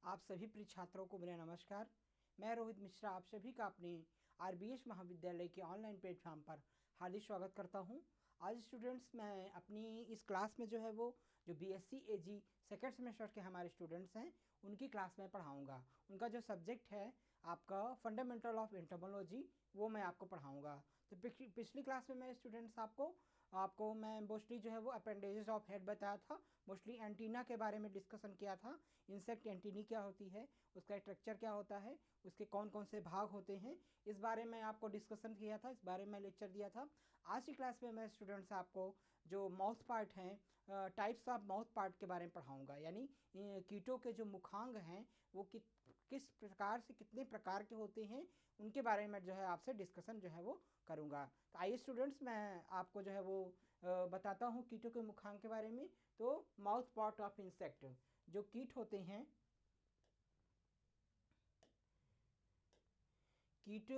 आप सभी प्रिय छात्रों को मेरा नमस्कार। मैं रोहित मिश्रा आप सभी का अपने आरबीएस महाविद्यालय के ऑनलाइन प्लेटफॉर्म पर हार्दिक स्वागत करता हूं। आज स्टूडेंट्स मैं अपनी इस क्लास में जो बीएससी एजी सेकेंड सेमेस्टर के हमारे स्टूडेंट्स हैं उनकी क्लास में पढ़ाऊंगा। उनका जो सब्जेक्ट है आपका फंडामेंटल ऑफ एंटोमोलॉजी वो मैं आपको पढ़ाऊंगा। तो पिछली क्लास में मैं स्टूडेंट्स आपको मैं मोस्टली वो अपेंडेजेस ऑफ हेड बताया था, मोस्टली एंटीना के बारे में डिस्कशन किया था। इंसेक्ट एंटीनी क्या होती है, उसका स्ट्रक्चर क्या होता है, उसके कौन कौन से भाग होते हैं, इस बारे में आपको डिस्कशन किया था, इस बारे में लेक्चर दिया था। आज की क्लास में मैं स्टूडेंट्स आपको जो माउथ पार्ट हैं, टाइप्स ऑफ माउथ पार्ट के बारे में पढ़ाऊँगा। यानी कीटों के जो मुखांग हैं वो किस प्रकार से कितने प्रकार के होते हैं उनके बारे में आपसे डिस्कशन वो करूँगा। तो आइए स्टूडेंट्स मैं आपको बताता हूँ कीटों के मुखांग के बारे में। तो माउथ पार्ट ऑफ इंसेक्ट, जो कीट होते हैं, कीट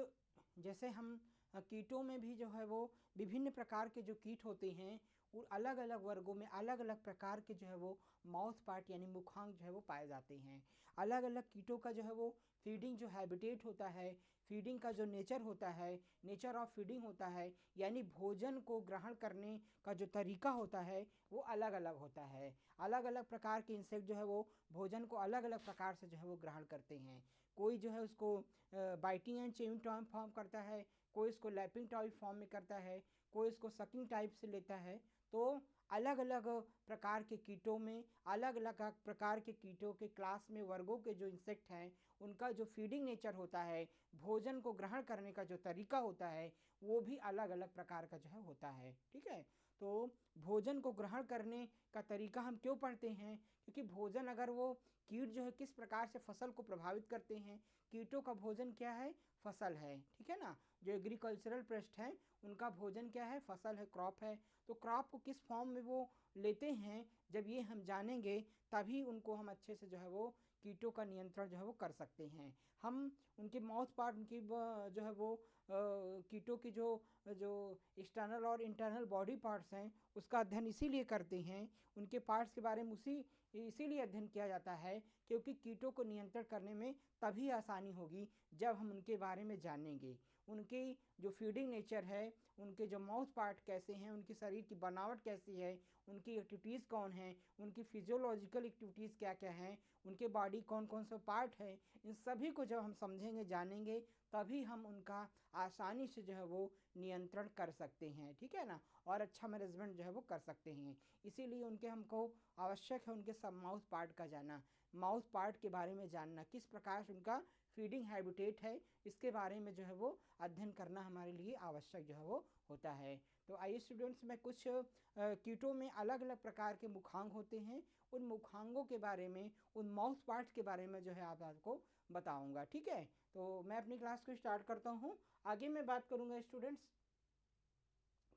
जैसे हम कीटों में भी वो विभिन्न प्रकार के जो कीट होते हैं और अलग अलग वर्गों में अलग अलग प्रकार के वो माउथ पार्ट यानी मुखांग वो पाए जाते हैं। अलग अलग कीटों का वो फीडिंग जो हैबिटेट होता है, फीडिंग का जो नेचर होता है, नेचर ऑफ फीडिंग होता है, यानी भोजन को ग्रहण करने का जो तरीका होता है वो अलग अलग होता है। अलग अलग प्रकार के इंसेक्ट वो भोजन को अलग अलग प्रकार से वो ग्रहण करते हैं। कोई उसको biting and chewing type form करता है, कोई इसको लैपिंग टाइप फॉर्म में करता है, कोई इसको सकिंग टाइप से लेता है। तो अलग अलग प्रकार के कीटों में, अलग अलग प्रकार के कीटों के क्लास में, वर्गों के जो इंसेक्ट हैं उनका जो फीडिंग नेचर होता है, भोजन को ग्रहण करने का जो तरीका होता है वो भी अलग अलग प्रकार का होता है। ठीक है, तो भोजन को ग्रहण करने का तरीका हम क्यों पढ़ते हैं, क्योंकि भोजन अगर वो कीट किस प्रकार से फसल को प्रभावित करते हैं। कीटों का भोजन क्या है, फसल है। ठीक है ना, जो एग्रीकल्चरल पेस्ट हैं उनका भोजन क्या है, फसल है, क्रॉप है। तो क्रॉप को किस फॉर्म में वो लेते हैं, जब ये हम जानेंगे तभी उनको हम अच्छे से वो कीटों का नियंत्रण वो कर सकते हैं। हम उनके माउथ पार्ट, उनकी वो कीटों की जो एक्सटर्नल और इंटरनल बॉडी पार्ट्स हैं उसका अध्ययन इसीलिए करते हैं, उनके पार्ट्स के बारे में इसीलिए अध्ययन किया जाता है क्योंकि कीटों को नियंत्रण करने में तभी आसानी होगी जब हम उनके बारे में जानेंगे। उनकी जो फीडिंग नेचर है, उनके जो माउथ पार्ट कैसे हैं, उनकी शरीर की बनावट कैसी है, उनकी एक्टिविटीज़ कौन हैं, उनकी फिजियोलॉजिकल एक्टिविटीज़ क्या क्या हैं, उनके बॉडी कौन कौन सा पार्ट है, इन सभी को जब हम समझेंगे, जानेंगे, तभी हम उनका आसानी से वो नियंत्रण कर सकते हैं। ठीक है ना, और अच्छा मैनेजमेंट वो कर सकते हैं। इसीलिए उनके हमको आवश्यक है उनके सब माउथ पार्ट का जानना, माउथ पार्ट के बारे में जानना, किस प्रकार से उनका फीडिंग हैबिटेट है, इसके बारे में वो अध्ययन करना हमारे लिए आवश्यक वो होता है। तो आइए स्टूडेंट्स मैं कुछ कीटों में अलग अलग प्रकार के मुखांग होते हैं, उन मुखांगों के बारे में, उन माउथ पार्ट के बारे में आपको बताऊंगा। ठीक है, तो मैं अपनी क्लास को स्टार्ट करता हूँ। आगे मैं बात करूँगा स्टूडेंट्स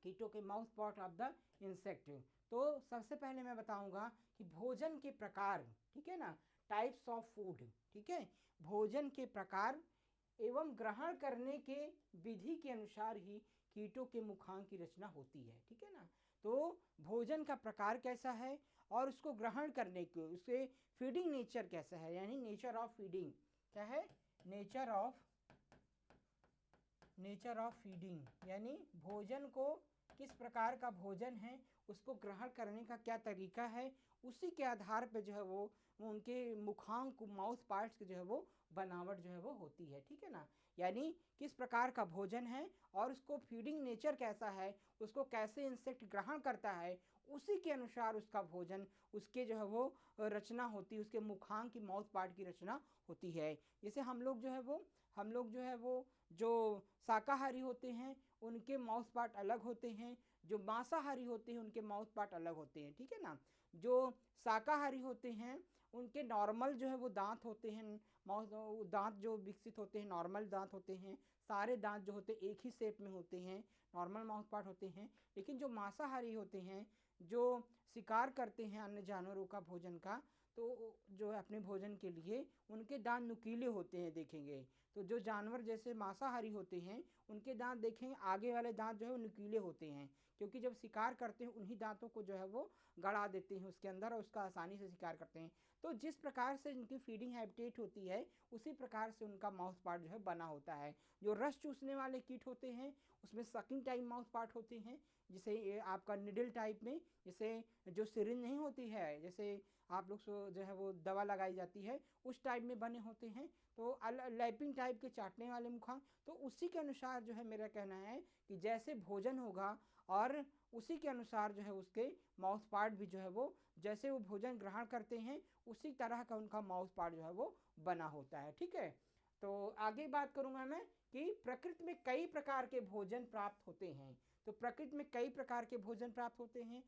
कीटों के mouth part of the insect. तो सबसे पहले मैं बताऊंगा कि भोजन के प्रकार, ठीक है ना, टाइप्स ऑफ फूड। ठीक है, भोजन के प्रकार एवं ग्रहण करने के विधि के अनुसार ही कीटों के मुखांग की रचना होती है। ठीक है ना, तो भोजन का प्रकार कैसा है और उसको ग्रहण करने के उसके फीडिंग नेचर कैसा है, यानी नेचर ऑफ फीडिंग क्या है, नेचर ऑफ फीडिंग यानी भोजन को किस प्रकार का भोजन है, उसको ग्रहण करने का क्या तरीका है, उसी के आधार पर वो उनके मुखांग को, माउथ पार्ट्स की वो बनावट वो होती है। ठीक है ना, यानी किस प्रकार का भोजन है और उसको फीडिंग नेचर कैसा है, उसको कैसे इंसेक्ट ग्रहण करता है, उसी के अनुसार उसका भोजन, उसके वो रचना होती है, उसके मुखांग की, माउथ पार्ट की रचना होती है। जैसे हम लोग वो जो शाकाहारी होते हैं उनके माउथ पार्ट अलग होते हैं, जो मांसाहारी होते हैं उनके माउथ पार्ट अलग होते हैं। ठीक है ना, जो शाकाहारी होते हैं उनके नॉर्मल वो दांत होते हैं, माउथ दांत जो विकसित होते हैं नॉर्मल दांत होते हैं, सारे दांत जो होते हैं एक ही शेप में होते हैं, नॉर्मल माउथ पार्ट होते हैं। लेकिन जो मांसाहारी होते हैं, जो शिकार करते हैं अन्य जानवरों का भोजन का, तो जो अपने भोजन के लिए उनके दांत नुकीले होते हैं, देखेंगे। तो जो जानवर जैसे मांसाहारी होते हैं उनके दांत देखेंगे, आगे वाले दांत वो नुकीले होते हैं, क्योंकि जब शिकार करते हैं उन्हीं दांतों को वो गड़ा देते हैं उसके अंदर और उसका आसानी से शिकार करते हैं। तो जिस प्रकार से इनकी फीडिंग हैबिटेट होती है उसी प्रकार से उनका माउथ पार्ट जो है बना होता है। जो रस चूसने वाले कीट होते हैं उसमें सकिंग टाइप माउथ पार्ट होते हैं, जिसे ये आपका निडल टाइप में, जैसे जो सिरिंज नहीं होती है, जैसे आप लोग जो है वो दवा लगाई जाती है उस टाइप में बने होते हैं। तो लैपिंग टाइप के चाटने वाले मुखांग, तो उसी के अनुसार जो है मेरा कहना है कि जैसे भोजन होगा और उसी के अनुसार जो है उसके माउथ पार्ट भी जो है वो, जैसे वो भोजन ग्रहण करते हैं उसी तरह का उनका माउथ पार्ट जो है वो बना होता है। ठीक है, तो आगे बात करूंगा मैं कि प्रकृति में कई प्रकार के भोजन प्राप्त होते हैं। तो प्रकृति में कई प्रकार के भोजन प्राप्त होते हैं।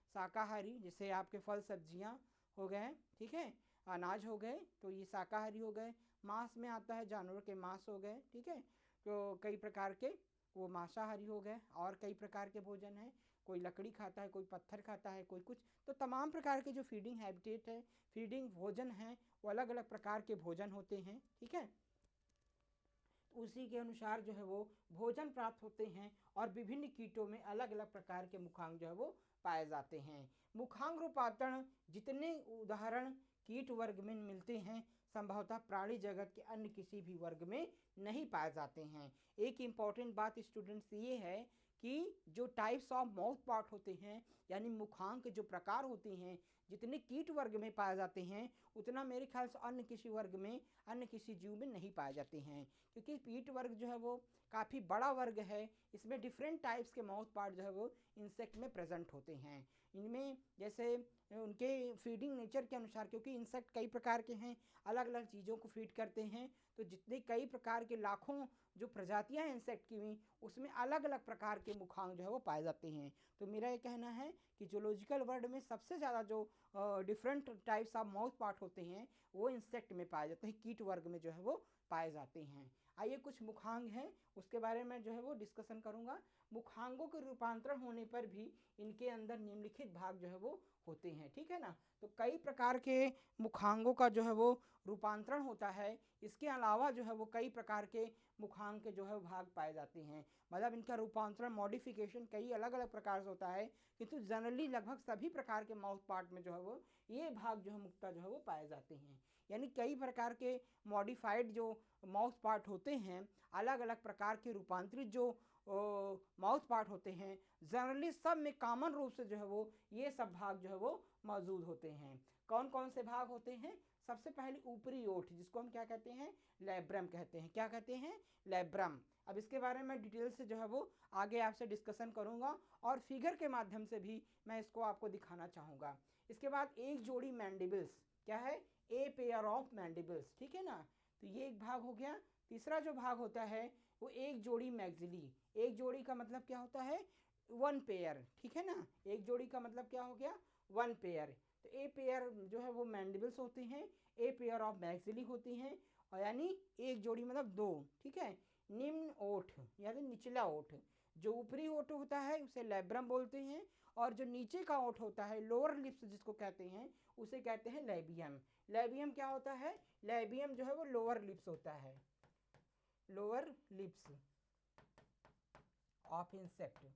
शाकाहारी, जैसे आपके फल सब्जियां हो गए, ठीक है, अनाज हो गए, तो ये शाकाहारी हो गए। मांस में आता है जानवर के मांस हो गए, ठीक है, तो कई प्रकार के वो मांसाहारी हो गए। और कई प्रकार के भोजन हैं, कोई लकड़ी खाता है, कोई पत्थर खाता है, कोई कुछ, तो तमाम प्रकार के जो फीडिंग हैबिटेट है, फीडिंग भोजन है, वो अलग अलग प्रकार के भोजन होते हैं। ठीक है, उसी के अनुसार जो है वो भोजन प्राप्त होते हैं और विभिन्न कीटों में अलग अलग प्रकार के मुखांग जो है वो पाए जाते हैं। मुखांग रूपांतरण जितने उदाहरण कीट वर्ग में मिलते हैं संभवतः प्राणी जगत के अन्य किसी भी वर्ग में नहीं पाए जाते हैं। एक इम्पॉर्टेंट बात स्टूडेंट्स ये है कि जो टाइप्स ऑफ माउथ पार्ट होते हैं यानी मुखांग के जो प्रकार होते हैं, जितने कीट वर्ग में पाए जाते हैं उतना मेरे ख्याल से अन्य किसी वर्ग में, अन्य किसी जीव में नहीं पाए जाते हैं, क्योंकि कीट वर्ग जो है वो काफ़ी बड़ा वर्ग है। इसमें डिफरेंट टाइप्स के माउथ पार्ट जो है वो इंसेक्ट में प्रेजेंट होते हैं। इनमें जैसे उनके फीडिंग नेचर के अनुसार, क्योंकि इंसेक्ट कई प्रकार के हैं, अलग अलग चीज़ों को फीड करते हैं, तो जितने कई प्रकार के लाखों जो प्रजातियां हैं इंसेक्ट की भी, उसमें अलग अलग प्रकार के मुखांग जो है वो पाए जाते हैं। तो मेरा ये कहना है कि जूलॉजिकल वर्ल्ड में सबसे ज़्यादा जो different types of mouth part होते हैं वो इंसेक्ट में पाए जाते हैं, कीट वर्ग में जो है वो पाए जाते हैं। आइए कुछ मुखांग हैं उसके बारे में जो है वो डिस्कशन करूंगा। मुखांगों के रूपांतरण होने पर भी इनके अंदर निम्नलिखित भाग जो है वो होते हैं। ठीक है ना, तो कई प्रकार के मुखांगों का जो है वो रूपांतरण होता है। इसके अलावा जो है वो कई प्रकार के मुखांग के जो है भाग पाए जाते हैं, मतलब इनका रूपांतरण मॉडिफिकेशन कई अलग अलग प्रकार से होता है, किंतु जनरली लगभग सभी प्रकार के माउथ पार्ट में जो है वो ये भाग जो है मुख्यतः जो है वो पाए जाते हैं। यानी कई प्रकार के मॉडिफाइड जो माउथ पार्ट होते हैं, अलग अलग प्रकार के रूपांतरित जो माउथ पार्ट होते हैं, जनरली सब में कॉमन रूप से जो है वो ये सब भाग जो है वो मौजूद होते हैं। कौन कौन से भाग होते हैं? सबसे पहले ऊपरी ओठ, जिसको हम क्या कहते हैं? लैब्रम कहते हैं। क्या कहते हैं? लैब्रम। अब इसके बारे में डिटेल से जो है वो आगे आपसे डिस्कशन करूंगा और फिगर के माध्यम से भी मैं इसको आपको दिखाना चाहूँगा। इसके बाद एक जोड़ी मैंडिबल्स, क्या है? ए पेयर ऑफ मैंडिबल्स, ठीक है ना, तो ये एक भाग हो गया। तीसरा जो भाग होता है वो एक जोड़ी मैग्जिली। एक जोड़ी का मतलब क्या होता है? वन पेयर, ठीक है ना, एक जोड़ी का मतलब क्या हो गया? One pair. तो ए पेयर जो है वो मैंडिबल्स होते हैं, ए पेयर ऑफ मैग्जिली होती हैं, और यानी एक जोड़ी मतलब दो, ठीक है। निम्न ओठ यानी निचला ओठ, जो ऊपरी ओठ होता है उसे लैब्रम बोलते हैं, और जो नीचे का ओठ होता है लोअर लिप्स जिसको कहते हैं उसे कहते हैं लैबियम। लैबियम क्या होता है? लैबियम जो है वो लोअर लिप्स होता है, लोअर लिप्स ऑफ इंसेक्ट।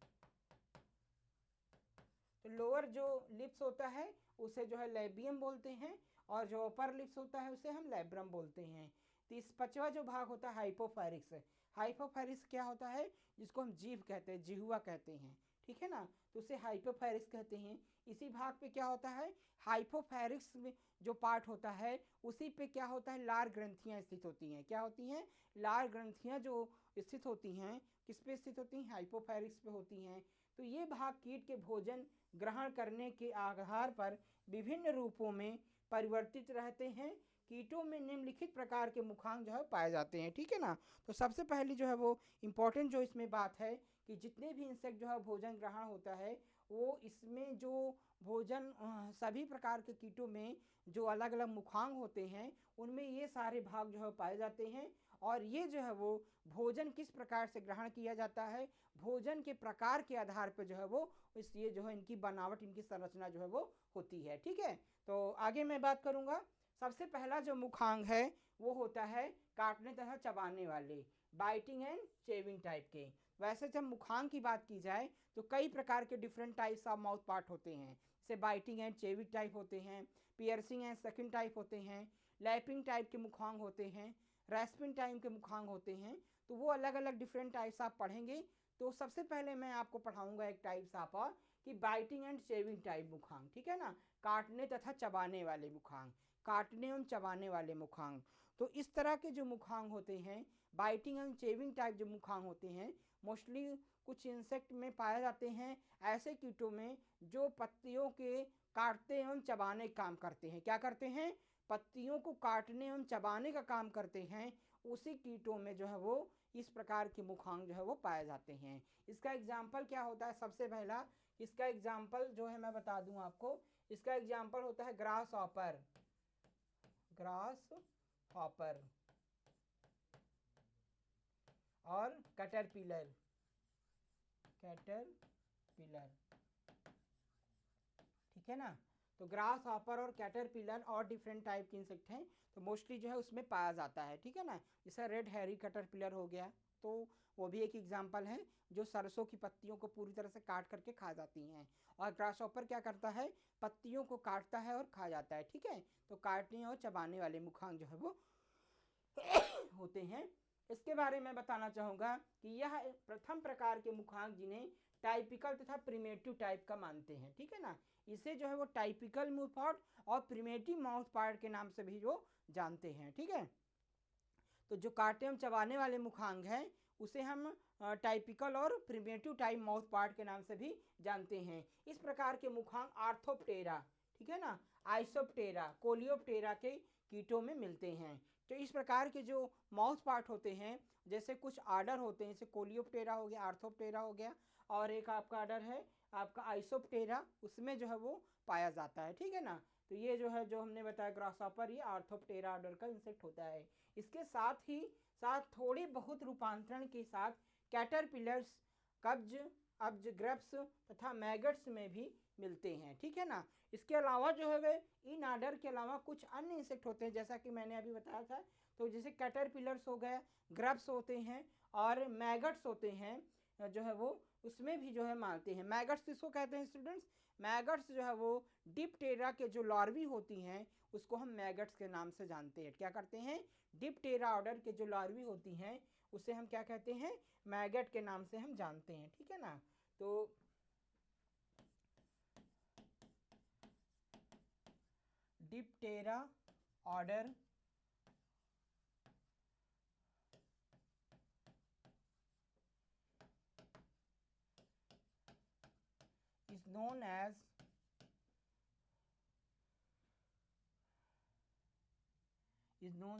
तो लोअर जो लिप्स होता है उसे जो है लैबियम बोलते हैं, और जो अपर लिप्स होता है उसे हम लैब्रम बोलते हैं। तो इस पांचवा जो भाग होता है हाइपोफैरिक्स। हाइपोफैरिक्स क्या होता है? जिसको हम जीभ कहते हैं, जिह्वा कहते हैं, ठीक है ना, तो उसे हाइपोफैरिक्स कहते हैं। इसी भाग पे क्या होता है? हाइपोफैरिक्स में जो पार्ट होता है उसी पे क्या होता है? लार ग्रंथियां स्थित होती हैं। क्या होती हैं? लार ग्रंथियां जो स्थित होती हैं, किस पे स्थित होती हैं? हाइपोफैरिक्स पे होती हैं। तो ये भाग कीट के भोजन ग्रहण करने के आधार पर विभिन्न रूपों में परिवर्तित रहते हैं। कीटों में निम्नलिखित प्रकार के मुखांग जो है पाए जाते हैं, ठीक है ना। तो सबसे पहली जो है वो इम्पोर्टेंट जो इसमें बात है कि जितने भी इंसेक्ट जो है भोजन ग्रहण होता है वो इसमें जो भोजन सभी प्रकार के कीटों में जो अलग अलग मुखांग होते हैं उनमें ये सारे भाग जो है पाए जाते हैं, और ये जो है वो भोजन किस प्रकार से ग्रहण किया जाता है, भोजन के प्रकार के आधार पर जो है वो इसलिए जो है इनकी बनावट, इनकी संरचना जो है वो होती है, ठीक है। तो आगे मैं बात करूंगा। सबसे पहला जो मुखांग है वो होता है काटने तथा चबाने वाले, बाइटिंग एंड चेविंग टाइप के। वैसे जब मुखांग की बात की जाए तो कई प्रकार के different types of mouth part होते हैं, जैसे बाइटिंग एंड चेविंग टाइप होते हैं, पियर्सिंग एंड सेकंड टाइप होते हैं, लैपिंग टाइप के मुखांग होते हैं, रेस्पिंग टाइप के मुखांग होते हैं। तो वो अलग अलग डिफरेंट टाइप्स आप पढ़ेंगे। तो सबसे पहले मैं आपको पढ़ाऊंगा एक टाइप्स आप कि बाइटिंग एंड चेविंग टाइप मुखांग, ठीक है ना, काटने तथा चबाने वाले मुखांग, काटने एवं चबाने वाले मुखांग। तो इस तरह के जो मुखांग होते हैं, बाइटिंग एंड चेविंग टाइप जो मुखांग होते हैं, मोस्टली कुछ इंसेक्ट में पाए जाते हैं, ऐसे कीटों में जो पत्तियों के काटते एवं चबाने का काम करते हैं। क्या करते हैं? पत्तियों को काटने एवं चबाने का काम करते हैं। उसी कीटों में जो है वो इस प्रकार के मुखांग जो है वो पाए जाते हैं। इसका एग्जाम्पल क्या होता है? सबसे पहला इसका एग्जाम्पल जो है मैं बता दूं आपको, इसका एग्जाम्पल होता है ग्रास हॉपर, ग्रास हॉपर और कैटरपिलर, कैटरपिलर, ठीक है ना। तो ग्रास हॉपर और कैटरपिलर और डिफरेंट टाइप के इंसेक्ट हैं, तो मोस्टली जो है उसमें पाया जाता है, ठीक है ना। जैसे रेड हैरी कैटरपिलर हो गया, तो वो भी एक एग्जाम्पल है जो सरसों की पत्तियों को पूरी तरह से काट करके खा जाती हैं। और ग्रास हॉपर क्या करता है? पत्तियों को काटता है और खा जाता है, ठीक है। तो काटने और चबाने वाले मुखांग जो है वो होते हैं। इसके बारे में बताना चाहूँगा कि यह प्रथम प्रकार के मुखांग जिन्हें टाइपिकल तथा प्रिमेटिव टाइप का मानते हैं, ठीक है ना। इसे जो है वो टाइपिकल माउथ पार्ट और प्रिमेटिव माउथ पार्ट के नाम से भी वो जानते हैं, ठीक है। तो जो काटने एवं चबाने वाले मुखांग हैं उसे हम टाइपिकल और प्रिमेटिव टाइप माउथ पार्ट के नाम से भी जानते हैं। इस प्रकार के मुखांग आर्थोप्टेरा, ठीक है ना, आइसोप्टेरा, कोलियोप्टेरा के कीटों में मिलते हैं। तो इस प्रकार के जो माउथ पार्ट होते हैं, जैसे कुछ आर्डर होते हैं, जैसे कोलियोप्टेरा हो गया, आर्थोप्टेरा हो गया, और एक आपका आर्डर है आपका आइसोप्टेरा, उसमें जो है वो पाया जाता है, ठीक है ना। तो ये जो है जो हमने बताया ग्रासहॉपर, ये आर्थोप्टेरा ऑर्डर का इंसेक्ट होता है। इसके साथ ही साथ थोड़ी बहुत रूपांतरण के साथ कैटरपिलर्स, कब्ज, अब्ज, ग्रब्स तथा मैगट्स में भी मिलते हैं, ठीक है ना। इसके अलावा जो है वे इन आर्डर के अलावा कुछ अन्य इंसेक्ट होते हैं, जैसा कि मैंने अभी बताया था। तो जैसे कैटरपिलर्स हो गए, ग्रब्स होते हैं और मैगट्स होते हैं, जो है वो उसमें भी जो है मानते हैं। मैगट्स किसको कहते हैं स्टूडेंट्स? मैगट्स जो है वो डिप्टेरा के जो लार्वी होती हैं उसको हम मैगट्स के नाम से जानते हैं। क्या करते हैं? डिप्टेरा ऑर्डर के जो लार्वी होती हैं उसे हम क्या कहते हैं? मैगट के नाम से हम जानते हैं, ठीक है ना। तो Diptera order is known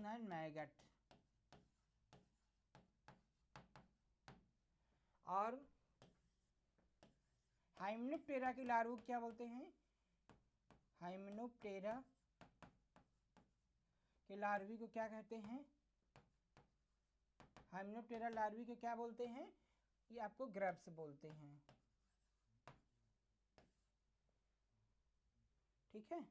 as maggot. और हाइमेनोप्टेरा के लार्वा क्या बोलते हैं? हाइमेनोप्टेरा के लार्वी को क्या कहते हैं? हाइमेनोप्टेरा लार्वी को क्या बोलते हैं? ये आपको ग्रब्स बोलते हैं, ठीक है।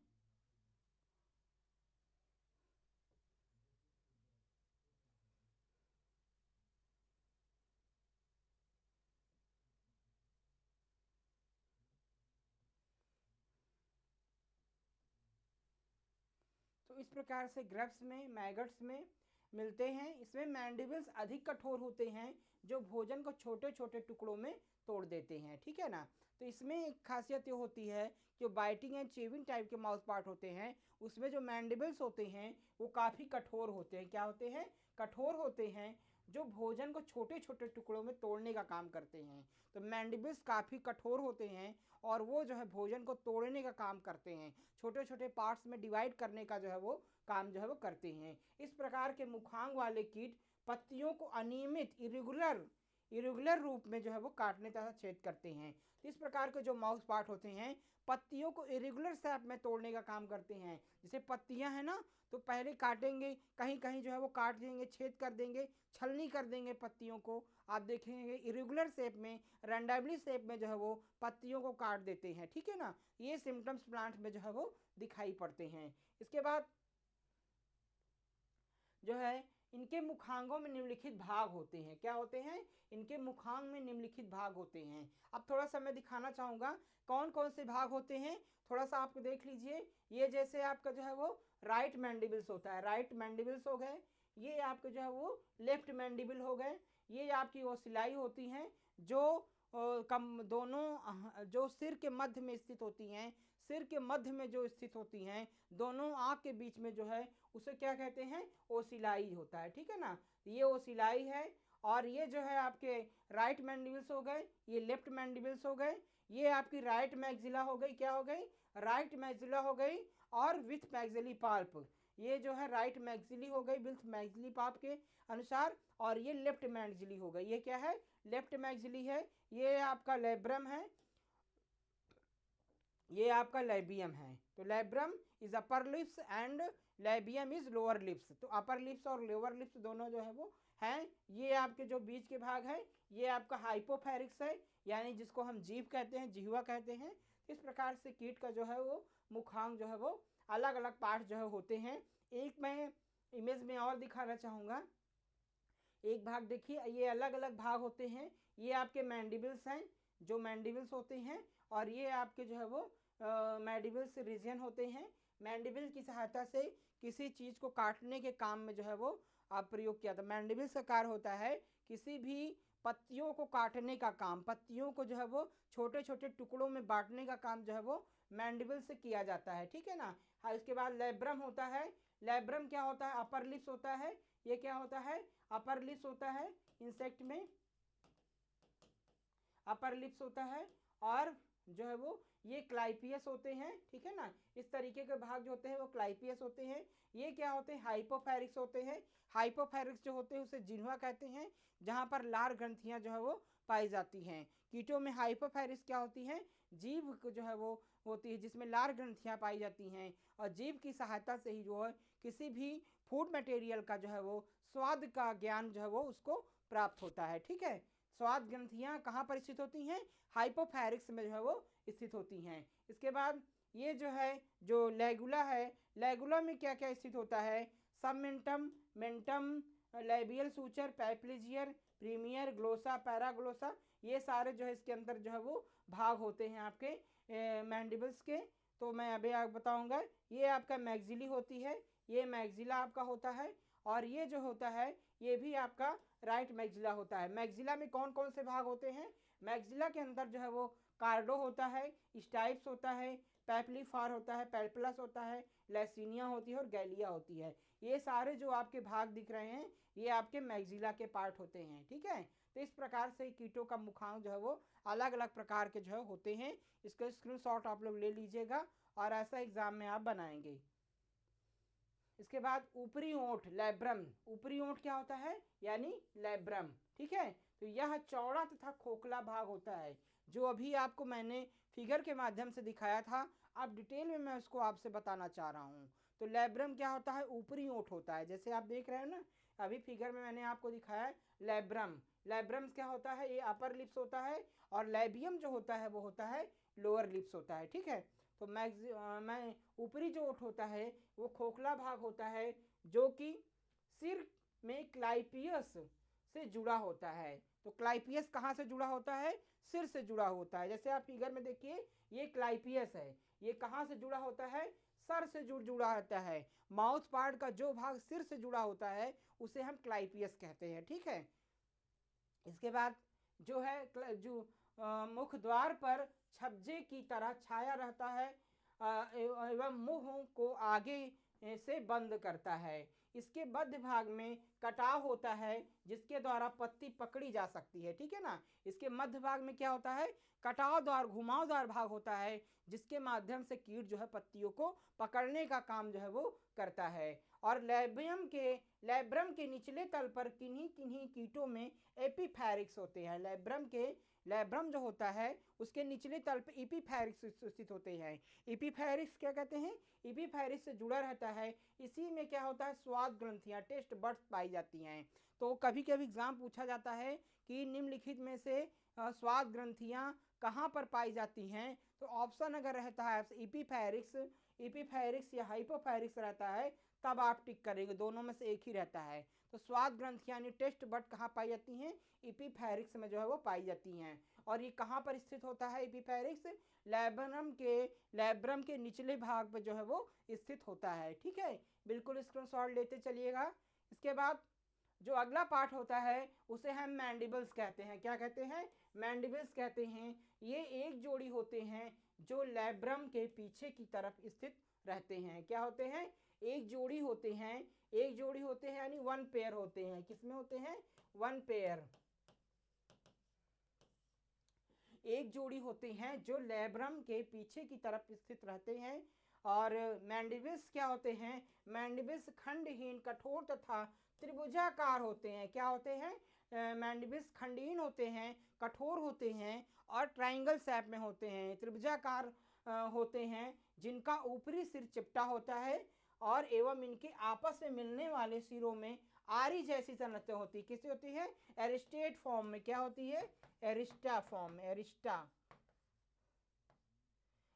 तो इस प्रकार से ग्रब्स में, मैगट्स में मिलते हैं। इसमें मैंडिबल्स अधिक कठोर होते हैं जो भोजन को छोटे छोटे टुकड़ों में तोड़ देते हैं, ठीक है ना। तो इसमें एक खासियत ये होती है कि बाइटिंग एंड चेविंग टाइप के माउथ पार्ट होते हैं, उसमें जो मैंडिबल्स होते हैं वो काफ़ी कठोर होते हैं। क्या होते हैं? कठोर होते हैं, जो भोजन को छोटे छोटे टुकड़ों में तोड़ने का काम करते हैं। तो मैंडिबल्स काफ़ी कठोर होते हैं और वो जो है भोजन को तोड़ने का काम करते हैं, छोटे छोटे पार्ट्स में डिवाइड करने का जो है वो काम जो है वो करते हैं। इस प्रकार के मुखांग वाले कीट पत्तियों को अनियमित, इरेगुलर रूप में जो है वो काटने तथा छेद करते हैं। तो इस प्रकार के जो माउथ पार्ट होते हैं पत्तियों को इरेगुलर शेप में तोड़ने का काम करते हैं। जैसे पत्तियां हैं ना, तो पहले काटेंगे, कहीं कहीं जो है वो काट देंगे, छेद कर देंगे, छलनी कर देंगे पत्तियों को। आप देखेंगे इरेगुलर शेप में, रैंडमली शेप में जो है वो पत्तियों को काट देते हैं, ठीक है ना। ये सिम्टम्स प्लांट में जो है वो दिखाई पड़ते हैं। इसके बाद जो है इनके मुखांगों में निम्नलिखित भाग होते हैं। क्या होते हैं? इनके मुखांग में निम्नलिखित भाग होते हैं। अब थोड़ा सा मैं दिखाना चाहूँगा कौन कौन से भाग होते हैं, थोड़ा सा आप देख लीजिए। ये जैसे आपका जो है वो राइट मैंडिबल्स होता है, राइट मैंडिबल्स हो गए। ये आपके जो है वो लेफ्ट मैंडिबल हो गए। ये आपकी ओसिलाई होती हैं जो कम दोनों जो सिर के मध्य में स्थित होती हैं, सिर के मध्य में जो स्थित होती हैं, दोनों आँख के बीच में जो है उसे क्या कहते हैं? ओसिलाई होता है। ठीक है ना, ये ओसिलाई है। और ये जो है आपके राइट मैंडिबल्स हो गए, ये लेफ्ट मैंडिबल्स हो गए। ये आपकी राइट मैक्सिला हो गई, क्या हो गई? राइट मैक्सिला हो गई। और विथ मैक्सिली पाल्प, ये जो है राइट मैक्सिली हो गई विथ मैक्सिली पाल्प के अनुसार। और ये लेफ्ट मैक्सिली हो गई, ये क्या है? लेफ्ट मैक्सिली है। ये आपका लेब्रम है, ये आपका लैबियम है। तो labrum is upper lips and लैबियम is lower lips. तो अपर लिप्स और लोअर लिप्स दोनों जो है वो हैं। ये आपके जो बीच के भाग है ये आपका हाइपोफेरिक्स है, यानी जिसको हम जीभ कहते हैं, जिह्वा कहते हैं। इस प्रकार से कीट का जो है वो मुखांग जो है वो अलग अलग पार्ट जो है होते हैं। एक मैं इमेज में और दिखाना चाहूँगा। एक भाग देखिए, ये अलग अलग भाग होते हैं। ये आपके मैंडिबल्स हैं, जो मैंडिबल्स होते हैं। और ये आपके जो है वो मैंडिबल्स रीजन होते हैं। मैंडिबल की सहायता से किसी चीज़ को काटने के काम में जो है वो आप प्रयोग किया था। मैंडिबल्स का कार्य होता है किसी भी पत्तियों को काटने का काम, पत्तियों को जो है वो छोटे छोटे टुकड़ों में बांटने का काम जो है वो मैंडिबल से किया जाता है। ठीक है ना। हाँ, इसके बाद लैब्रम होता है। लैब्रम क्या होता है? अपर लिप्स होता है। ये क्या होता है? अपर लिप्स होता है। इंसेक्ट में अपर लिप्स होता है। और जो है वो ये क्लाइपियस होते हैं। ठीक है ना, इस तरीके के भाग जो होते हैं वो क्लाइपियस होते हैं। ये क्या होते हैं? हाइपोफेरिक्स होते हैं। हाइपोफेरिक्स जो होते हैं उसे जिह्वा कहते हैं, जहां पर लार ग्रंथियां जो है वो पाई जाती हैं। कीटों में हाइपोफेरिक्स क्या होती है? जीभ जो है वो होती है जिसमें लार ग्रंथियां पाई जाती हैं। और जीभ की सहायता से ही जो है किसी भी फूड मटेरियल का जो है वो स्वाद का ज्ञान जो है वो उसको प्राप्त होता है। ठीक है, स्वाद ग्रंथियां कहाँ पर स्थित होती हैं? हाइपोफेरिक्स में जो है वो स्थित होती हैं। इसके बाद ये जो है जो लैगुला है, लैगुला में क्या क्या स्थित होता है? सबमेंटम, मेंटम, लैबियल सूचर, पैप्लीजियर, प्रीमियर, ग्लोसा, पैराग्लोसा, ये सारे जो है इसके अंदर जो है वो भाग होते हैं आपके मैंडिबल्स के। तो मैं अभी आप बताऊंगा। ये आपका मैक्सिली होती है, ये मैक्सिला आपका होता है। और ये जो होता है ये भी आपका राइट मैक्सिला होता है। मैक्सिला में कौन कौन से भाग होते हैं? मैक्सिला के अंदर जो है वो कार्डो होता है, स्टाइप्स होता है, पैप्लीफार होता है, पैल्पलस होता है, लैसिनिया होती है और गैलिया होती है। ये सारे जो आपके भाग दिख रहे हैं ये आपके मैक्सिला के पार्ट होते हैं। ठीक है, तो इस प्रकार से कीटों का मुखांग जो है वो अलग अलग प्रकार के जो है होते हैं। इसका स्क्रीनशॉट आप लोग ले लीजिएगा और ऐसा एग्जाम में आप बनाएंगे। इसके बाद ऊपरी ओंठ, लैब्रम। ऊपरी ओंठ क्या होता है? यानी लैब्रम। ठीक है, तो यह चौड़ा तथा खोखला भाग होता है, जो अभी आपको मैंने फिगर के माध्यम से दिखाया था। अब डिटेल में मैं उसको आपसे बताना चाह रहा हूँ। तो लैब्रम क्या होता है? ऊपरी ओंठ होता है। जैसे आप देख रहे हैं ना, अभी फिगर में मैंने आपको दिखाया है लैब्रम। लैब्रम क्या होता है? ये अपर लिप्स होता है। और लैबियम जो होता है वो होता है लोअर लिप्स होता है। ठीक है, तो मैं ऊपरी जो ओठ होता है वो खोखला भाग होता है, जो कि सिर में क्लाइपियस से जुड़ा होता है। तो क्लाइपियस कहाँ से जुड़ा होता है? सिर से जुड़ा होता है। जैसे आप फिगर में देखिए, ये क्लाइपियस है। ये कहाँ से जुड़ा होता है? सर से जुड़ा रहता है। माउथ पार्ट का जो भाग सिर से जुड़ा होता है उसे हम क्लाइपियस कहते हैं। ठीक है, इसके बाद जो है जो मुख द्वार पर छज्जे की तरह छाया रहता है एवं मुंह को आगे से बंद करता है। इसके मध्य भाग में कटाव होता है जिसके द्वारा पत्ती पकड़ी जा सकती है। ठीक है ना, इसके मध्य भाग में क्या होता है? कटावदार, घुमावदार भाग होता है जिसके माध्यम से कीट जो है पत्तियों को पकड़ने का काम जो है वो करता है। और लैब्रम के निचले तल पर किन्हीं किन्हीं कीटों में एपीफेरिक्स होते हैं। लैब्रम जो होता है उसके निचले तल पर एपीफेरिक्स स्थित होते हैं। एपीफेरिक्स क्या कहते हैं? एपीफेरिक्स से जुड़ा रहता है। इसी में क्या होता है? स्वाद ग्रंथियां, टेस्ट बड्स पाई जाती हैं। तो कभी कभी एग्जाम पूछा जाता है कि निम्नलिखित में से स्वाद ग्रंथियां कहाँ पर पाई जाती हैं? तो ऑप्शन अगर रहता है एपीफेरिक्स या हाइपोफेरिक्स रहता है तब आप टिक करेंगे, दोनों में से एक ही रहता है। तो स्वाद ग्रंथि यानी टेस्ट बड कहाँ पाई जाती हैं? इपीफेरिक्स में जो है वो पाई जाती हैं। और ये कहाँ पर स्थित होता है इपीफेरिक्स? लैब्रम के निचले भाग पर जो है वो स्थित होता है। ठीक है, बिल्कुल स्क्रीनशॉट लेते चलिएगा। इसके बाद जो अगला पार्ट होता है उसे हम मैंडिबल्स कहते हैं। क्या कहते हैं? मैंडिबल्स कहते हैं। ये एक जोड़ी होते हैं जो लैब्रम के पीछे की तरफ स्थित रहते हैं। क्या होते हैं? एक जोड़ी होते हैं, एक जोड़ी होते हैं यानी वन पेयर होते हैं। किसमें होते हैं? One pair. एक जोड़ी होते हैं जो लैब्रम के पीछे की तरफ स्थित रहते हैं। और मैंडिबल्स क्या होते हैं? मैंडिबल्स खंडहीन, कठोर तथा त्रिभुजाकार होते हैं। क्या होते हैं? मैंडिबल्स खंडहीन होते हैं, कठोर होते हैं और ट्राइंगल शेप में होते हैं, त्रिभुजाकार होते हैं, जिनका ऊपरी सिर चिपटा होता है और एवं इनके आपस में मिलने वाले सिरों में आरी जैसी संरचना होती है। किससे होती है? एरिस्टेट फॉर्म में। क्या होती है? एरिस्टा फॉर्म में।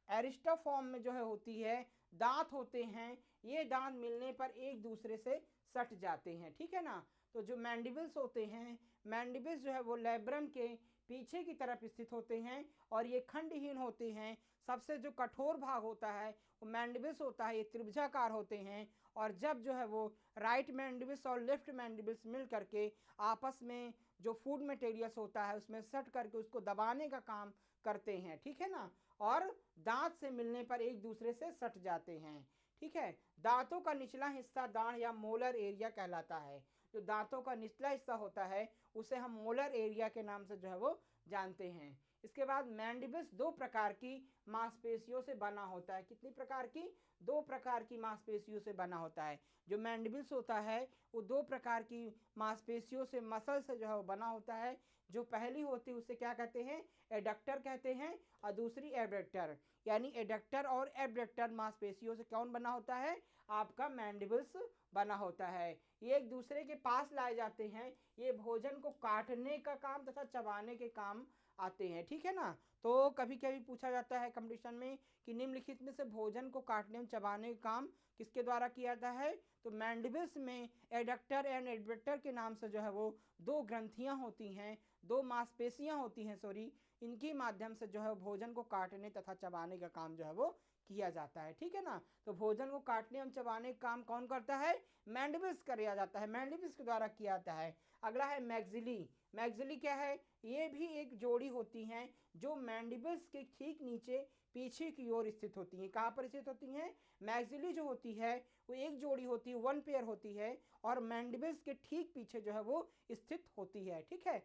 एरिस्टा फॉर्म में जो है होती है। दांत होते हैं, ये दांत मिलने पर एक दूसरे से सट जाते हैं। ठीक है ना। तो जो मैंडिबल्स होते हैं, मैंडिबल्स जो है वो लैब्रम के पीछे की तरफ स्थित होते हैं और ये खंडहीन होते हैं। सबसे जो कठोर भाग होता है वो मैंडिबल्स होता है, ये त्रिभुजाकार होते हैं। और जब जो है वो राइट मैंडिबल्स और लेफ्ट मैंडिबल्स मिल करके आपस में जो फूड मटेरियल्स होता है उसमें सट करके उसको दबाने का काम करते हैं। ठीक है ना। और दांत से मिलने पर एक दूसरे से सट जाते हैं। ठीक है। दांतों का निचला हिस्सा दाढ़ या मोलर एरिया कहलाता है। जो दांतों का निचला हिस्सा होता है उसे हम मोलर एरिया के नाम से जो है वो जानते हैं। इसके बाद मैंडिबल्स दो प्रकार की मांसपेशियों से बना होता है। कितनी प्रकार की? दो प्रकार की मांसपेशियों से बना होता है। जो मैंडिबल्स होता है वो दो प्रकार की मांसपेशियों से, मसल से जो है वो बना होता है। जो पहली होती है उसे क्या कहते हैं? एडक्टर कहते हैं। और दूसरी एब्डक्टर। यानी एडक्टर और एब्डक्टर मांसपेशियों से कौन बना होता है? आपका मैंडिबल्स बना होता है। ये एक दूसरे के पास लाए जाते हैं। ये भोजन को काटने का काम तथा चबाने के काम आते हैं। ठीक है ना। तो कभी कभी पूछा जाता है कंपटीशन में कि निम्नलिखित में से भोजन को काटने और चबाने का काम किसके द्वारा किया जाता है? तो मैंडिबल्स में एडक्टर एंड एब्डक्टर के नाम से जो है वो दो ग्रंथियां होती हैं, दो मांसपेशियां होती हैं, सॉरी, इनके माध्यम से जो है भोजन को काटने तथा चबाने का काम जो है वो किया जाता है। ठीक है ना। तो भोजन को काटने एवं चबाने का काम कौन करता है? मैंडिबल्स किया जाता है, मैंडिबल्स के द्वारा किया जाता है। अगला है मैक्सिली। मैक्सिली क्या है? ये भी एक जोड़ी होती हैं जो मैंडिबल्स के ठीक नीचे पीछे की ओर स्थित होती हैं। कहाँ पर स्थित होती हैं? मैक्सिली जो होती है वो एक जोड़ी होती है, वन पेयर होती है और मैंडिबल्स के ठीक पीछे जो है वो स्थित होती है। ठीक है।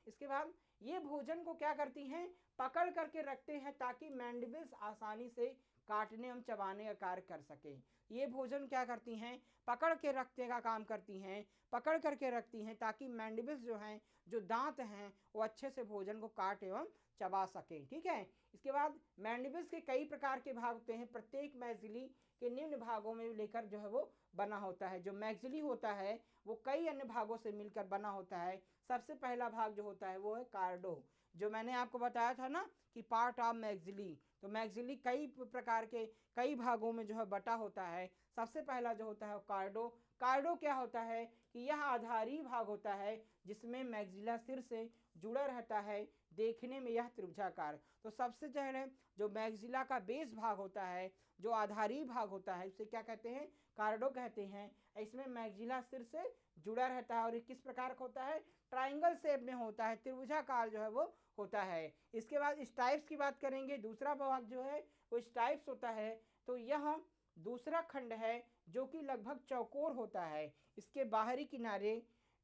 इसके बाद ये भोजन को क्या करती हैं? पकड़ करके रखते हैं ताकि मैंडिबल्स आसानी से काटने एवं चबाने का कार्य कर सके। ये भोजन क्या करती हैं? पकड़ के रखने का काम करती हैं, पकड़ करके रखती हैं ताकि मैंडिबल्स जो हैं, जो दांत हैं, वो अच्छे से भोजन को काट एवं चबा सकें। ठीक है। इसके बाद मैंडिबल्स के कई प्रकार के भाग होते हैं। प्रत्येक मैक्सिली के निम्न भागों में लेकर जो है वो बना होता है। जो मैक्सिली होता है वो कई अन्य भागों से मिलकर बना होता है। सबसे पहला भाग जो होता है वो है कार्डो। जो मैंने आपको बताया था ना कि पार्ट ऑफ मैक्सिली, तो मैक्सिली कई प्रकार के कई भागों में जो है बटा होता है। सबसे पहला जो होता है वो कार्डो। कार्डो क्या होता है कि यह आधारी भाग होता है जिसमें मैक्सिला सिर से जुड़ा रहता है, देखने में यह त्रिभुजाकार। तो सबसे पहले जो मैक्सिला का बेस भाग होता है, जो आधारी भाग होता है, उसे क्या कहते हैं? कार्डो कहते हैं। इसमें मैक्सिला सिर से जुड़ा रहता है और ये किस प्रकार का होता है? ट्राइंगल शेप में होता है, त्रिभुजाकार जो है वो होता है। इसके बाद स्टाइप्स की बात करेंगे। दूसरा भाग जो है वो स्टाइप्स होता है। तो यह दूसरा खंड है जो कि लगभग चौकोर होता है। इसके बाहरी किनारे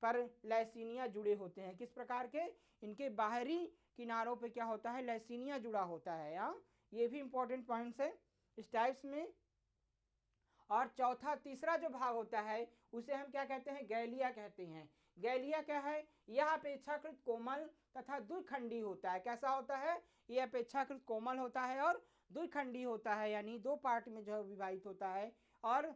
पर लैसिनिया जुड़े होते हैं। किस प्रकार के? इनके बाहरी किनारों पे क्या होता है? लैसिनिया जुड़ा होता है। ये भी इंपॉर्टेंट पॉइंट्स है स्टाइप्स में। और चौथा तीसरा जो भाग होता है उसे हम क्या कहते हैं? गैलिया कहते हैं। गैलिया क्या है? यह अपेक्षाकृत कोमल तथा द्विखंडी होता है। कैसा होता है? यह अपेक्षाकृत कोमल होता है और द्विखंडी होता है, यानी दो पार्ट में जो है विभाजित होता है। और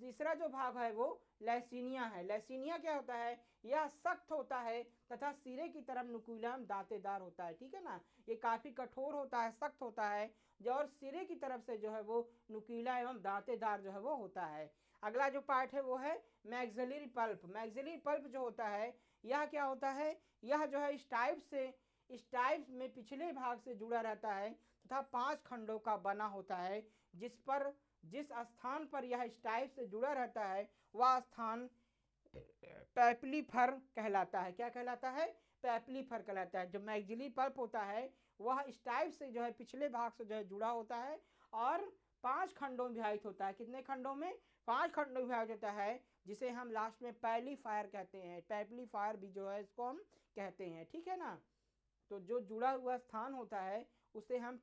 तीसरा जो भाग है वो लैसिनिया है। लैसिनिया क्या होता है? यह सख्त होता है तथा सिरे की तरफ नुकीला दांतेदार होता है। ठीक है ना। ये काफी कठोर होता है, सख्त होता है, जो और सिरे की तरफ से जो है वो नुकीला एवं दांतेदार जो है वो होता है। अगला जो पार्ट है वो है मैक्सिलरी पल्प। मैक्सिलरी पल्प जो होता है यह क्या होता है, यह जो है इस टाइप में पिछले भाग से जुड़ा रहता है तथा 5 खंडों का बना होता है, जिस स्थान पर यह इस टाइप से जुड़ा रहता है वह स्थान पैपिलीफर कहलाता है। क्या कहलाता है? पैपिलीफर कहलाता है। जो मैक्सिलरी पल्प होता है वह इस टाइप से जो है पिछले भाग से जो है जुड़ा होता है और 5 खंडों में विभाजित होता है। कितने खंडों में? 5 खंडों में विभाजित होता है, जिसे हम लास्ट में पैलिफायर कहते हैं। पैपिलीफायर भी जो है इसको हम कहते हैं, ठीक है ना। तो जो जुड़ा हुआ स्थान होता है उसे हम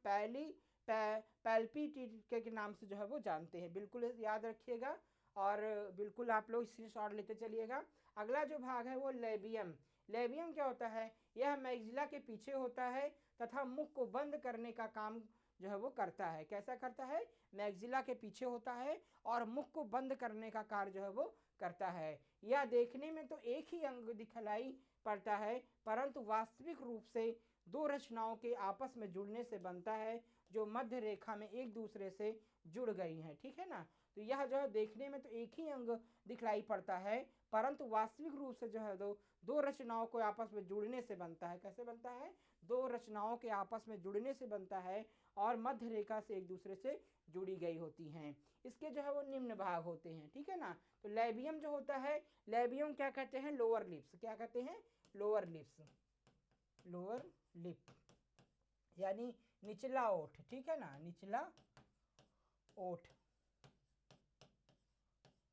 पैल्पिटी के नाम से जो है वो जानते हैं। बिल्कुल याद रखिएगा और बिल्कुल आप लोग स्क्रीनशॉट लेते चलिएगा। अगला जो भाग है वो लेबियम। लेबियम क्या होता है? यह मैक्सिला के पीछे होता है तथा मुख को बंद करने का काम जो है वो करता है। कैसा करता है? मैक्सिला के पीछे होता है और मुख को बंद करने का कार्य जो है वो करता है। यह देखने में तो एक ही अंग दिखलाई पड़ता है, परंतु वास्तविक रूप से 2 रचनाओं के आपस में जुड़ने से बनता है, जो मध्य रेखा में एक दूसरे से जुड़ गई हैं, ठीक है ना। तो यह जो है देखने में तो एक ही अंग दिखलाई पड़ता है, परंतु वास्तविक रूप से जो है दो रचनाओं को आपस में जुड़ने से बनता है। कैसे बनता है? 2 रचनाओं के आपस में जुड़ने से बनता है और मध्य रेखा से एक दूसरे से जुड़ी गई होती हैं। इसके जो है वो निम्न भाग होते हैं, ठीक है ना। तो लेबियम जो होता है, लेबियम क्या कहते हैं? Lower lips. क्या कहते हैं? लोअर लिप्स, लोअर लिप यानी निचला ओठ, ठीक है ना, निचला ओठ।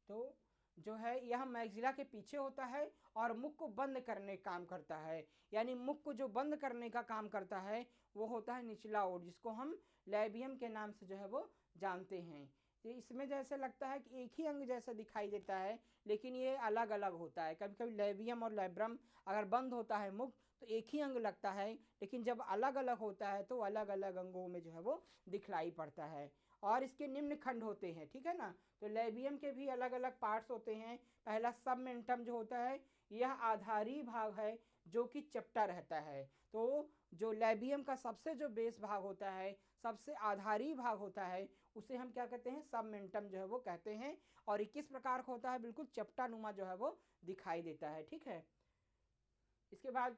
तो जो है यह मैक्सिला के पीछे होता है और मुख को बंद करने का काम करता है, यानी मुख को जो बंद करने का काम करता है वो होता है निचला ओठ, जिसको हम लेबियम के नाम से जो है वो जानते हैं। तो इसमें जैसे लगता है कि एक ही अंग जैसा दिखाई देता है, लेकिन ये अलग अलग होता है। कभी कभी लेबियम और लेब्रम अगर बंद होता है मुख तो एक ही अंग लगता है, लेकिन जब अलग अलग होता है तो अलग अलग अंगों में जो है वो दिखलाई पड़ता है। और इसके निम्न खंड होते हैं, ठीक है ना। तो लेबियम के भी अलग अलग पार्ट्स होते हैं। पहला सबमेंटम जो होता है यह आधारी भाग है जो कि चपटा रहता है। तो जो लेबियम का सबसे जो बेस भाग होता है, सबसे आधारी भाग होता है, उसे हम क्या कहते हैं? सबमेंटम जो है वो कहते हैं। और ये किस प्रकार का होता है? बिल्कुल चपटा नुमा जो है वो दिखाई देता है, ठीक है। इसके बाद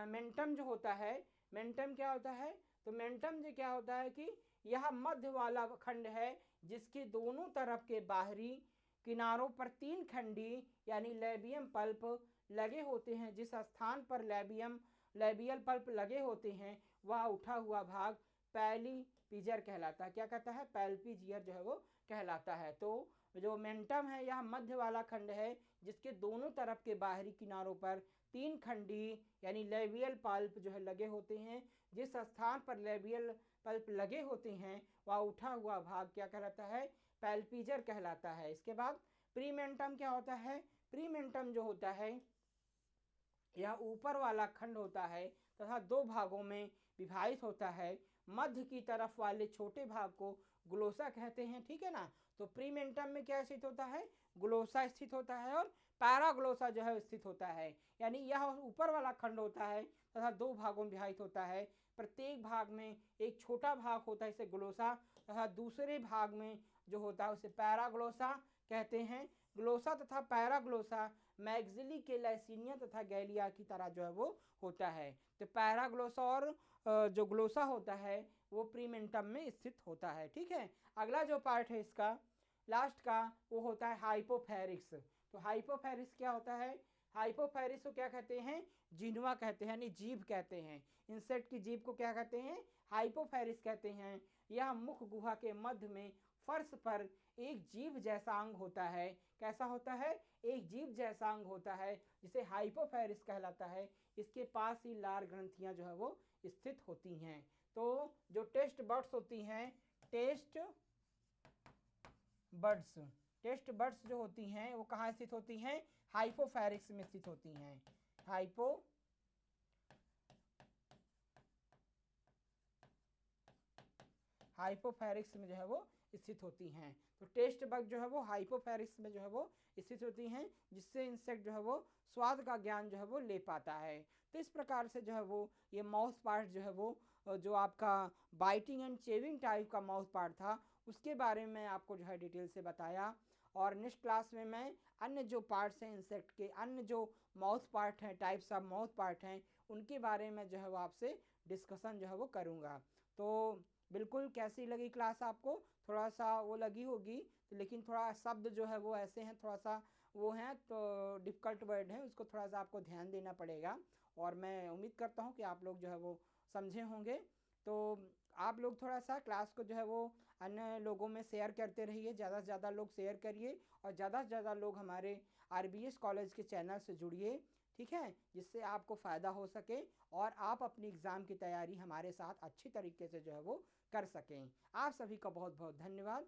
मेंटम जो होता है, मेंटम क्या होता है? तो मेंटम जो क्या होता है कि यह मध्य वाला खंड है जिसके दोनों तरफ के बाहरी किनारों पर 3 खंडी यानी लेबियम पल्प लगे होते हैं। जिस स्थान पर लेबियल पल्प लगे होते हैं वह उठा हुआ भाग पैलिपिजर कहलाता है। क्या कहता है? पैल्पिजियर जो है वो कहलाता है। तो जो मेंटम है यह मध्य वाला खंड है जिसके दोनों तरफ के बाहरी किनारों पर 3 खंडी यानी लेबियल पल्प जो है लगे होते हैं। जिस स्थान पर लेबियल पल्प लगे होते हैं वह उठा हुआ भाग क्या कहलाता है? पैल्पिजर कहलाता है। इसके बाद प्रीमेंटम क्या होता है? प्रीमेंटम जो होता है यह ऊपर वाला खंड होता है तथा 2 भागों में विभाजित होता है। मध्य की तरफ वाले छोटे भाग को ग्लोसा कहते हैं, ठीक है ना। तो प्रीमेंटम में क्या स्थित होता है? ग्लोसा स्थित होता है और पैराग्लोसा जो है स्थित होता है। यानी यह ऊपर वाला खंड होता है तथा 2 भागों में विभाजित होता है। प्रत्येक भाग में एक छोटा भाग होता है, इसे ग्लोसा, तथा दूसरे भाग में जो होता है उसे पैराग्लोसा कहते हैं। ग्लोसा तथा पैराग्लोसा मैक्सिली के लैसिनिया तथा गैलिया की तरह जो है वो होता है। तो पैराग्लोसा और जो ग्लोसा होता है वो प्रीमेंटम में स्थित होता है, ठीक है। अगला जो पार्ट है इसका लास्ट का वो होता है हाइपोफेरिक्स। तो हाइपोफेरिक्स क्या होता है? हाइपोफेरिक्स को क्या कहते हैं? जिह्वा कहते हैं, यानी जीभ कहते हैं। इंसेक्ट की जीभ को क्या कहते हैं? हाइपोफेरिक्स कहते हैं। यह मुख गुहा के मध्य में फर्श पर एक जीभ जैसा अंग होता है। कैसा होता है? एक जीभ जैसा अंग होता है जिसे हाइपोफेरिक्स कहलाता है। इसके पास ही लार ग्रंथियां जो है वो स्थित होती हैं। तो जो टेस्ट बर्ड्स होती हैं, टेस्ट बर्ड्स जो होती हैं वो कहाँ स्थित होती हैं? हाइपोफेरिक्स में स्थित होती हैं। हाइपोफेरिक्स में जो है वो स्थित होती हैं। तो टेस्ट बग जो है वो हाइपोफेरिक्स में जो है वो स्थित होती हैं, जिससे इंसेक्ट जो है वो स्वाद का ज्ञान जो है वो ले पाता है। तो इस प्रकार से जो है वो ये माउथ पार्ट जो है वो जो आपका बाइटिंग एंड चेविंग टाइप का माउथ पार्ट था उसके बारे में आपको जो है डिटेल से बताया। और नेक्स्ट क्लास में मैं अन्य जो पार्ट्स हैं इंसेक्ट के, अन्य जो माउथ पार्ट हैं, टाइप्स ऑफ माउथ पार्ट हैं, उनके बारे में जो है वो आपसे डिस्कशन जो है वो करूँगा। तो बिल्कुल कैसी लगी क्लास आपको? थोड़ा सा वो लगी होगी, लेकिन थोड़ा शब्द जो है वो ऐसे हैं, थोड़ा सा वो हैं तो डिफ़िकल्ट वर्ड हैं, उसको थोड़ा सा आपको ध्यान देना पड़ेगा। और मैं उम्मीद करता हूँ कि आप लोग जो है वो समझे होंगे। तो आप लोग थोड़ा सा क्लास को जो है वो अन्य लोगों में शेयर करते रहिए, ज़्यादा से ज़्यादा लोग शेयर करिए और ज़्यादा से ज़्यादा लोग हमारे RBS कॉलेज के चैनल से जुड़िए, ठीक है, जिससे आपको फ़ायदा हो सके और आप अपनी एग्ज़ाम की तैयारी हमारे साथ अच्छी तरीके से जो है वो कर सकें। आप सभी का बहुत बहुत धन्यवाद।